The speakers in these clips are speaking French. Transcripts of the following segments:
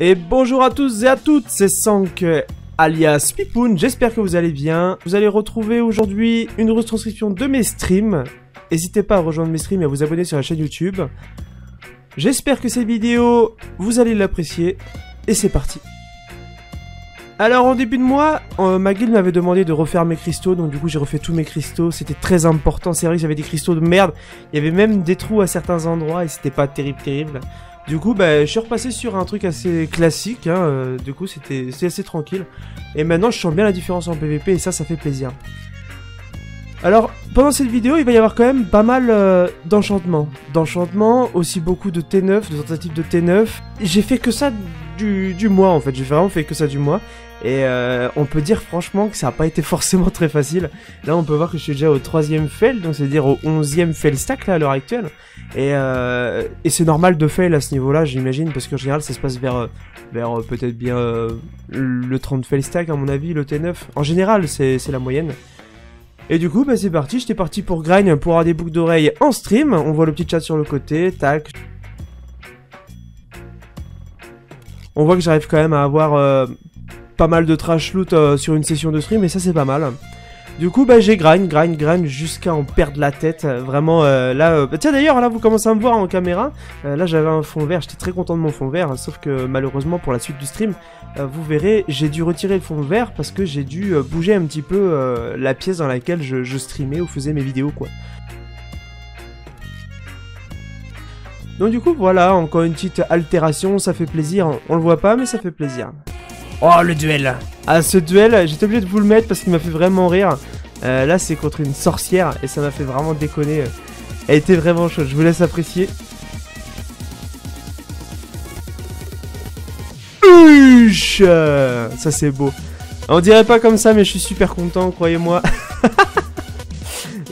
Et bonjour à tous et à toutes, c'est Sank alias Pipoun, j'espère que vous allez bien. Vous allez retrouver aujourd'hui une retranscription de mes streams. N'hésitez pas à rejoindre mes streams et à vous abonner sur la chaîne YouTube. J'espère que cette vidéo, vous allez l'apprécier. Et c'est parti. Alors en début de mois, ma guilde m'avait demandé de refaire mes cristaux, donc du coup j'ai refait tous mes cristaux, c'était très important, c'est vrai que j'avais des cristaux de merde, il y avait même des trous à certains endroits et c'était pas terrible. Du coup je suis repassé sur un truc assez classique, hein, du coup c'est assez tranquille. Et maintenant je sens bien la différence en PVP et ça fait plaisir. Alors, pendant cette vidéo, il va y avoir quand même pas mal d'enchantements. Aussi beaucoup de T9, de tentatives de T9. J'ai fait que ça du mois en fait, j'ai vraiment fait que ça du mois. Et on peut dire franchement que ça n'a pas été forcément très facile. Là on peut voir que je suis déjà au 3ème fail, donc c'est-à-dire au 11ème fail stack là à l'heure actuelle. Et c'est normal de fail à ce niveau-là, j'imagine, parce qu'en général ça se passe vers peut-être bien le 30 fail stack à mon avis, le T9. En général c'est la moyenne. Et du coup c'est parti, j'étais parti pour grind, pour avoir des boucles d'oreilles en stream. On voit le petit chat sur le côté, tac. On voit que j'arrive quand même à avoir pas mal de trash loot sur une session de stream et ça c'est pas mal. Du coup j'ai grind jusqu'à en perdre la tête. Vraiment là... Tiens d'ailleurs là vous commencez à me voir en caméra. Là j'avais un fond vert, j'étais très content de mon fond vert. Sauf que malheureusement pour la suite du stream, vous verrez, j'ai dû retirer le fond vert parce que j'ai dû bouger un petit peu la pièce dans laquelle je streamais ou faisais mes vidéos quoi. Donc du coup voilà, encore une petite altération, ça fait plaisir. On le voit pas mais ça fait plaisir. Oh le duel! Ah ce duel, j'étais obligé de vous le mettre parce qu'il m'a fait vraiment rire. Là c'est contre une sorcière et ça m'a fait vraiment déconner. Elle était vraiment chaude, je vous laisse apprécier. Uch, ça c'est beau. On dirait pas comme ça mais je suis super content, croyez-moi.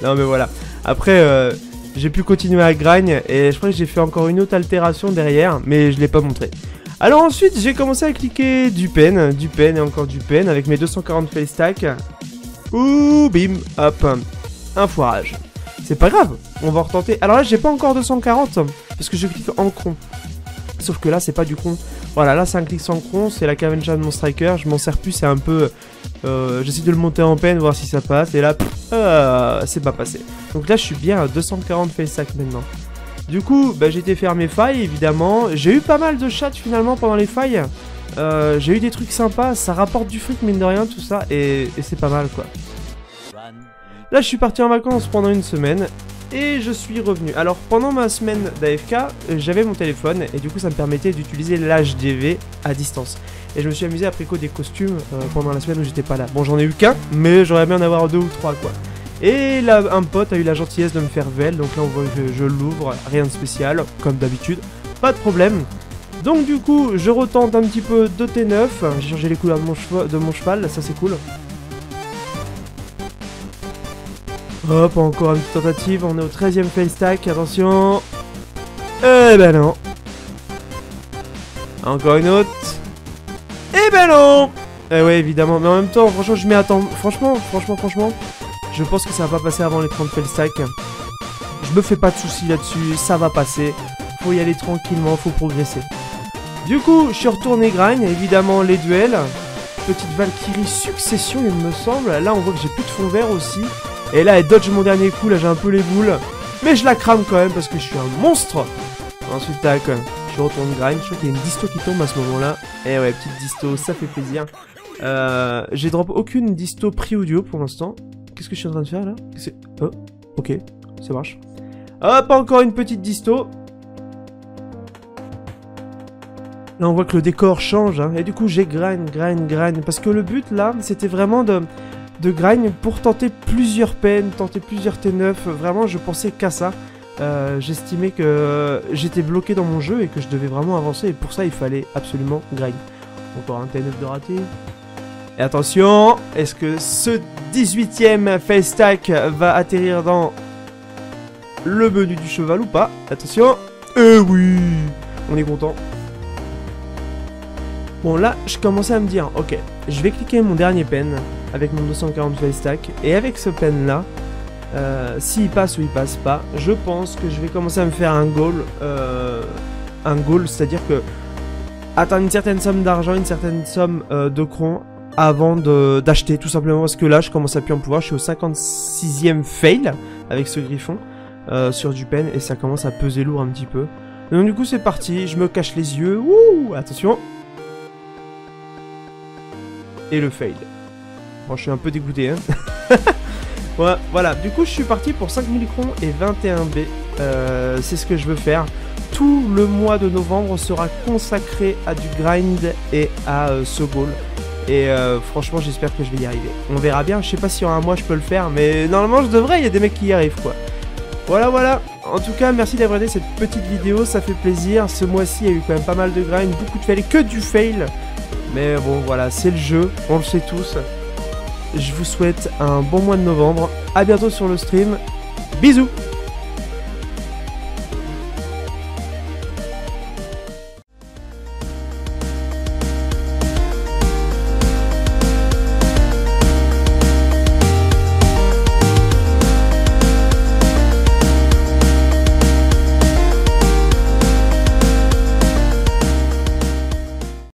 Non mais voilà. Après j'ai pu continuer à grind et je crois que j'ai fait encore une autre altération derrière mais je l'ai pas montré. Alors ensuite j'ai commencé à cliquer du pen et encore du pen avec mes 240 fail stack. Ouh bim, hop, un foirage. C'est pas grave, on va retenter. Alors là j'ai pas encore 240 parce que je clique en cron. Sauf que là c'est pas du cron. Voilà, là c'est un clic sans cron, c'est la Kavenja de mon striker. Je m'en sers plus, c'est un peu... j'essaie de le monter en pen, voir si ça passe. Et là, c'est pas passé. Donc là je suis bien à 240 fail stack maintenant. Du coup, j'ai été faire mes failles, évidemment. J'ai eu pas mal de chats, finalement, pendant les failles. J'ai eu des trucs sympas, ça rapporte du fric, mine de rien, tout ça, et c'est pas mal, quoi. Là, je suis parti en vacances pendant une semaine, et je suis revenu. Alors, pendant ma semaine d'AFK, j'avais mon téléphone, et du coup, ça me permettait d'utiliser l'HDV à distance. Et je me suis amusé à préco des costumes pendant la semaine où j'étais pas là. Bon, j'en ai eu qu'un, mais j'aurais bien en avoir 2 ou 3, quoi. Et là, un pote a eu la gentillesse de me faire vel, donc là on voit que je l'ouvre, rien de spécial, comme d'habitude, pas de problème. Donc du coup, je retente un petit peu de T9, j'ai changé les couleurs de mon cheval, ça c'est cool. Hop, encore une petite tentative, on est au 13ème fail stack, attention. Eh ben non. Encore une autre. Eh ben non. Eh ouais, évidemment, mais en même temps, franchement, je m'y attends, franchement. Je pense que ça va pas passer avant les 30 fail stack. Je me fais pas de soucis là-dessus, ça va passer. Faut y aller tranquillement, faut progresser. Du coup, je suis retourné grind, évidemment les duels. Petite Valkyrie succession, il me semble. Là, on voit que j'ai plus de fond vert aussi. Et là, elle dodge mon dernier coup, là j'ai un peu les boules. Mais je la crame quand même parce que je suis un monstre. Ensuite, tac, je retourne grind. Je crois qu'il y a une disto qui tombe à ce moment-là. Et ouais, petite disto, ça fait plaisir. J'ai drop aucune disto pré-audio pour l'instant. Qu'est-ce que je suis en train de faire là? Oh, ok, ça marche. Hop, encore une petite disto. Là, on voit que le décor change, hein, et du coup, j'ai grind. Parce que le but là, c'était vraiment de grind pour tenter plusieurs peines, tenter plusieurs T9. Vraiment, je pensais qu'à ça. J'estimais que j'étais bloqué dans mon jeu et que je devais vraiment avancer. Et pour ça, il fallait absolument grind. Encore un T9 de raté. Et attention, est-ce que ce 18ème fail stack va atterrir dans le menu du cheval ou pas? Attention. Oui, on est content. Bon là, je commençais à me dire, ok, je vais cliquer mon dernier pen avec mon 240 fail stack. Et avec ce pen là, s'il passe ou il passe pas, je pense que je vais commencer à me faire un goal, c'est-à-dire que atteindre une certaine somme d'argent, une certaine somme de crons avant d'acheter, tout simplement parce que là je commence à plus en pouvoir. Je suis au 56e fail avec ce griffon sur du pen et ça commence à peser lourd un petit peu. Donc du coup c'est parti, je me cache les yeux, ouh, attention. Et le fail. Bon, je suis un peu dégoûté, hein. Ouais, voilà, du coup je suis parti pour 5000 crons et 21B. C'est ce que je veux faire. Tout le mois de novembre sera consacré à du grind et à ce goal. Et franchement j'espère que je vais y arriver. On verra bien, je sais pas si en un mois je peux le faire, mais normalement je devrais, il y a des mecs qui y arrivent quoi. Voilà voilà, en tout cas merci d'avoir regardé cette petite vidéo, ça fait plaisir. Ce mois-ci il y a eu quand même pas mal de grind, beaucoup de fail, que du fail. Mais bon voilà, c'est le jeu, on le sait tous. Je vous souhaite un bon mois de novembre, à bientôt sur le stream, bisous.